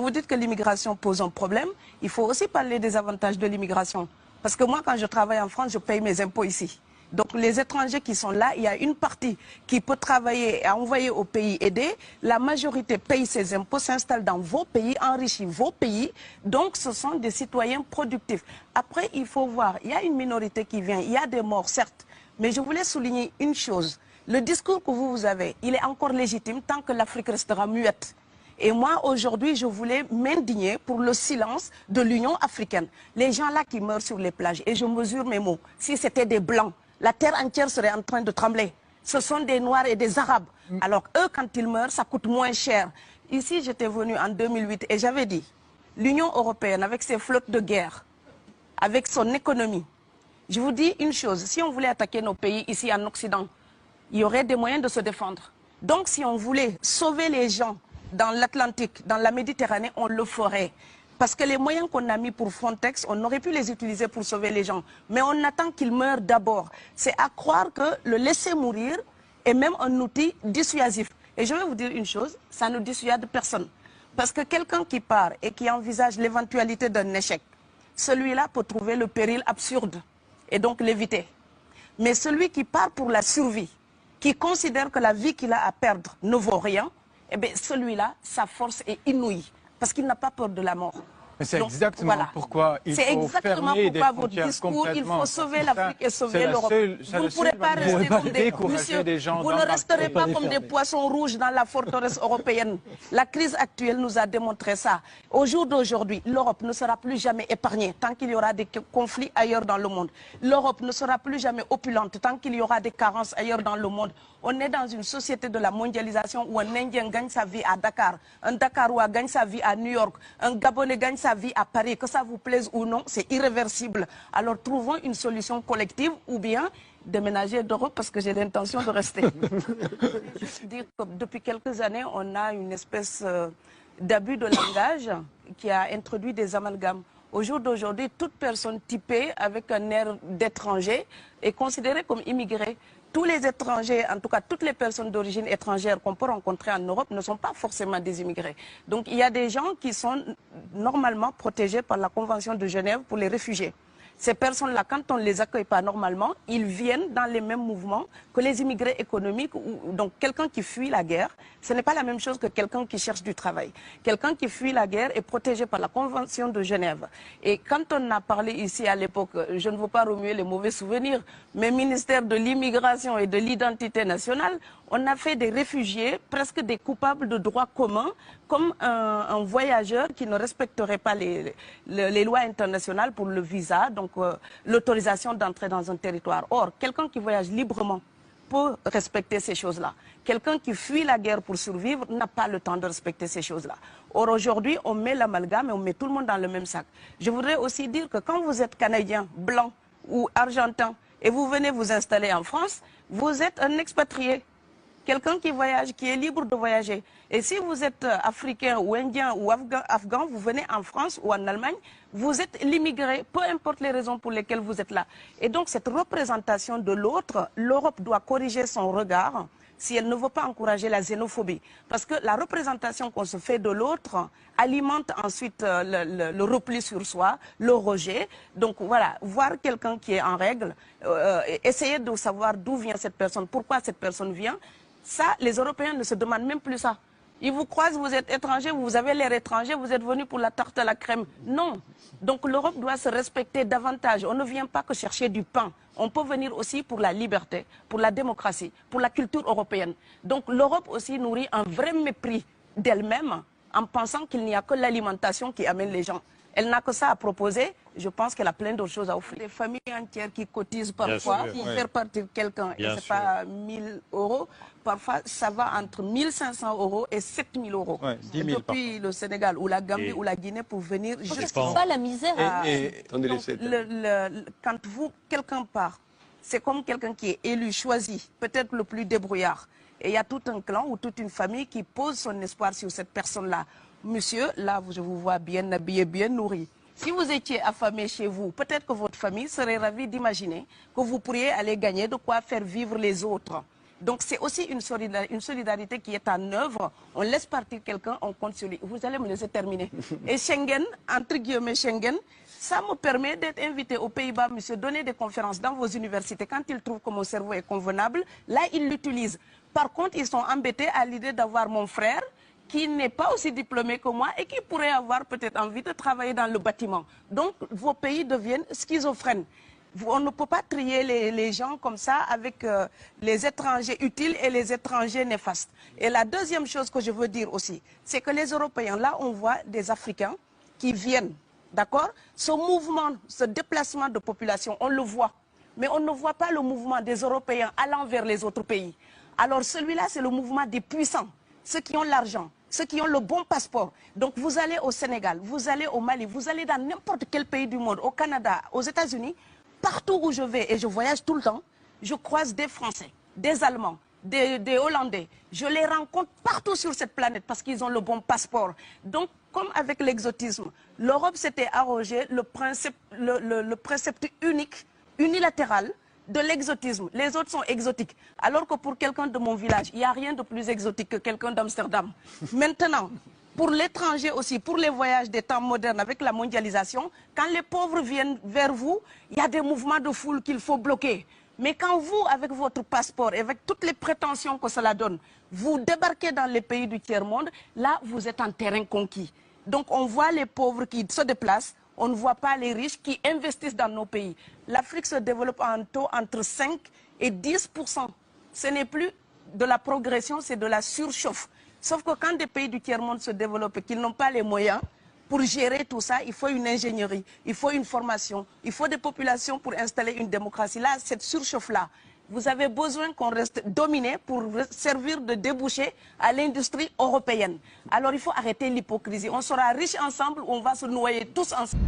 Vous dites que l'immigration pose un problème, il faut aussi parler des avantages de l'immigration. Parce que moi, quand je travaille en France, je paye mes impôts ici. Donc les étrangers qui sont là, il y a une partie qui peut travailler et envoyer au pays aidé. La majorité paye ses impôts, s'installe dans vos pays, enrichit vos pays. Donc ce sont des citoyens productifs. Après, il faut voir, il y a une minorité qui vient, il y a des morts, certes. Mais je voulais souligner une chose. Le discours que vous avez, il est encore légitime tant que l'Afrique restera muette. Et moi, aujourd'hui, je voulais m'indigner pour le silence de l'Union africaine. Les gens là qui meurent sur les plages, et je mesure mes mots, si c'était des Blancs, la terre entière serait en train de trembler. Ce sont des Noirs et des Arabes. Alors eux, quand ils meurent, ça coûte moins cher. Ici, j'étais venue en 2008 et j'avais dit, l'Union européenne, avec ses flottes de guerre, avec son économie, je vous dis une chose, si on voulait attaquer nos pays ici en Occident, il y aurait des moyens de se défendre. Donc si on voulait sauver les gens dans l'Atlantique, dans la Méditerranée, on le ferait. Parce que les moyens qu'on a mis pour Frontex, on aurait pu les utiliser pour sauver les gens. Mais on attend qu'ils meurent d'abord. C'est à croire que le laisser mourir est même un outil dissuasif. Et je vais vous dire une chose, ça ne dissuade personne. Parce que quelqu'un qui part et qui envisage l'éventualité d'un échec, celui-là peut trouver le péril absurde et donc l'éviter. Mais celui qui part pour la survie, qui considère que la vie qu'il a à perdre ne vaut rien, eh bien, celui-là, sa force est inouïe, parce qu'il n'a pas peur de la mort. Mais c'est exactement pourquoi il faut fermer des frontières complètement. Il faut sauver l'Afrique et sauver l'Europe. Vous ne pourrez pas rester comme des gens. Vous ne resterez pas comme des poissons rouges dans la forteresse européenne. La crise actuelle nous a démontré ça. Au jour d'aujourd'hui, l'Europe ne sera plus jamais épargnée tant qu'il y aura des conflits ailleurs dans le monde. L'Europe ne sera plus jamais opulente tant qu'il y aura des carences ailleurs dans le monde. On est dans une société de la mondialisation où un Indien gagne sa vie à Dakar, un Dakarois gagne sa vie à New York, un Gabonais gagne sa vie à Paris. Que ça vous plaise ou non, c'est irréversible. Alors trouvons une solution collective ou bien déménager d'Europe parce que j'ai l'intention de rester. Je veux dire que depuis quelques années, on a une espèce d'abus de langage qui a introduit des amalgames. Au jour d'aujourd'hui, toute personne typée avec un air d'étranger est considérée comme immigrée. Tous les étrangers, en tout cas toutes les personnes d'origine étrangère qu'on peut rencontrer en Europe ne sont pas forcément des immigrés. Donc il y a des gens qui sont normalement protégés par la Convention de Genève pour les réfugiés. Ces personnes-là, quand on ne les accueille pas normalement, ils viennent dans les mêmes mouvements que les immigrés économiques. Donc quelqu'un qui fuit la guerre, ce n'est pas la même chose que quelqu'un qui cherche du travail. Quelqu'un qui fuit la guerre est protégé par la Convention de Genève. Et quand on a parlé ici à l'époque, je ne veux pas remuer les mauvais souvenirs, mais ministère de l'immigration et de l'identité nationale, on a fait des réfugiés, presque des coupables de droit commun, comme un voyageur qui ne respecterait pas les lois internationales pour le visa, donc l'autorisation d'entrer dans un territoire. Or, quelqu'un qui voyage librement peut respecter ces choses-là. Quelqu'un qui fuit la guerre pour survivre n'a pas le temps de respecter ces choses-là. Or, aujourd'hui, on met l'amalgame et on met tout le monde dans le même sac. Je voudrais aussi dire que quand vous êtes Canadien, Blanc ou Argentin, et vous venez vous installer en France, vous êtes un expatrié. Quelqu'un qui voyage, qui est libre de voyager. Et si vous êtes africain ou indien ou afghan, vous venez en France ou en Allemagne, vous êtes l'immigré, peu importe les raisons pour lesquelles vous êtes là. Et donc cette représentation de l'autre, l'Europe doit corriger son regard si elle ne veut pas encourager la xénophobie. Parce que la représentation qu'on se fait de l'autre alimente ensuite le repli sur soi, le rejet. Donc voilà, voir quelqu'un qui est en règle, essayer de savoir d'où vient cette personne, pourquoi cette personne vient. Ça, les Européens ne se demandent même plus ça. Ils vous croisent, vous êtes étranger, vous avez l'air étranger, vous êtes venu pour la tarte à la crème. Non. Donc l'Europe doit se respecter davantage. On ne vient pas que chercher du pain. On peut venir aussi pour la liberté, pour la démocratie, pour la culture européenne. Donc l'Europe aussi nourrit un vrai mépris d'elle-même en pensant qu'il n'y a que l'alimentation qui amène les gens. Elle n'a que ça à proposer. Je pense qu'elle a plein d'autres choses à offrir. Des familles entières qui cotisent parfois pour faire partir quelqu'un. Et ce n'est pas 1 000 €. Parfois, ça va entre 1 500 € et 7 000 €. Ouais, 10 000 depuis le Sénégal ou la Gambie ou la Guinée pour venir... C'est pas la misère. Quand quelqu'un part, c'est comme quelqu'un qui est élu, choisi, peut-être le plus débrouillard. Et il y a tout un clan ou toute une famille qui pose son espoir sur cette personne-là. Monsieur, là, je vous vois bien habillé, bien nourri. Si vous étiez affamé chez vous, peut-être que votre famille serait ravie d'imaginer que vous pourriez aller gagner de quoi faire vivre les autres. Donc c'est aussi une solidarité qui est en œuvre. On laisse partir quelqu'un, on compte sur lui. Vous allez me laisser terminer. Et Schengen, entre guillemets Schengen, ça me permet d'être invité aux Pays-Bas, monsieur, donner des conférences dans vos universités. Quand ils trouvent que mon cerveau est convenable, là, ils l'utilisent. Par contre, ils sont embêtés à l'idée d'avoir mon frère, qui n'est pas aussi diplômé que moi et qui pourrait avoir peut-être envie de travailler dans le bâtiment. Donc, vos pays deviennent schizophrènes. On ne peut pas trier les gens comme ça avec les étrangers utiles et les étrangers néfastes. Et la deuxième chose que je veux dire aussi, c'est que les Européens, là, on voit des Africains qui viennent, d'accord? Ce mouvement, ce déplacement de population, on le voit. Mais on ne voit pas le mouvement des Européens allant vers les autres pays. Alors celui-là, c'est le mouvement des puissants, ceux qui ont l'argent, ceux qui ont le bon passeport. Donc vous allez au Sénégal, vous allez au Mali, vous allez dans n'importe quel pays du monde, au Canada, aux États-Unis, partout où je vais, et je voyage tout le temps, je croise des Français, des Allemands, des Hollandais. Je les rencontre partout sur cette planète parce qu'ils ont le bon passeport. Donc, comme avec l'exotisme, l'Europe s'était arrogé le précepte unique, unilatéral, de l'exotisme. Les autres sont exotiques. Alors que pour quelqu'un de mon village, il n'y a rien de plus exotique que quelqu'un d'Amsterdam. Maintenant, pour l'étranger aussi, pour les voyages des temps modernes avec la mondialisation, quand les pauvres viennent vers vous, il y a des mouvements de foule qu'il faut bloquer. Mais quand vous, avec votre passeport et avec toutes les prétentions que cela donne, vous débarquez dans les pays du tiers-monde, là, vous êtes en terrain conquis. Donc, on voit les pauvres qui se déplacent, on ne voit pas les riches qui investissent dans nos pays. L'Afrique se développe en taux entre 5 et 10%. Ce n'est plus de la progression, c'est de la surchauffe. Sauf que quand des pays du tiers-monde se développent et qu'ils n'ont pas les moyens, pour gérer tout ça, il faut une ingénierie, il faut une formation, il faut des populations pour installer une démocratie. Là, cette surchauffe-là, vous avez besoin qu'on reste dominé pour servir de débouché à l'industrie européenne. Alors il faut arrêter l'hypocrisie. On sera riches ensemble ou on va se noyer tous ensemble.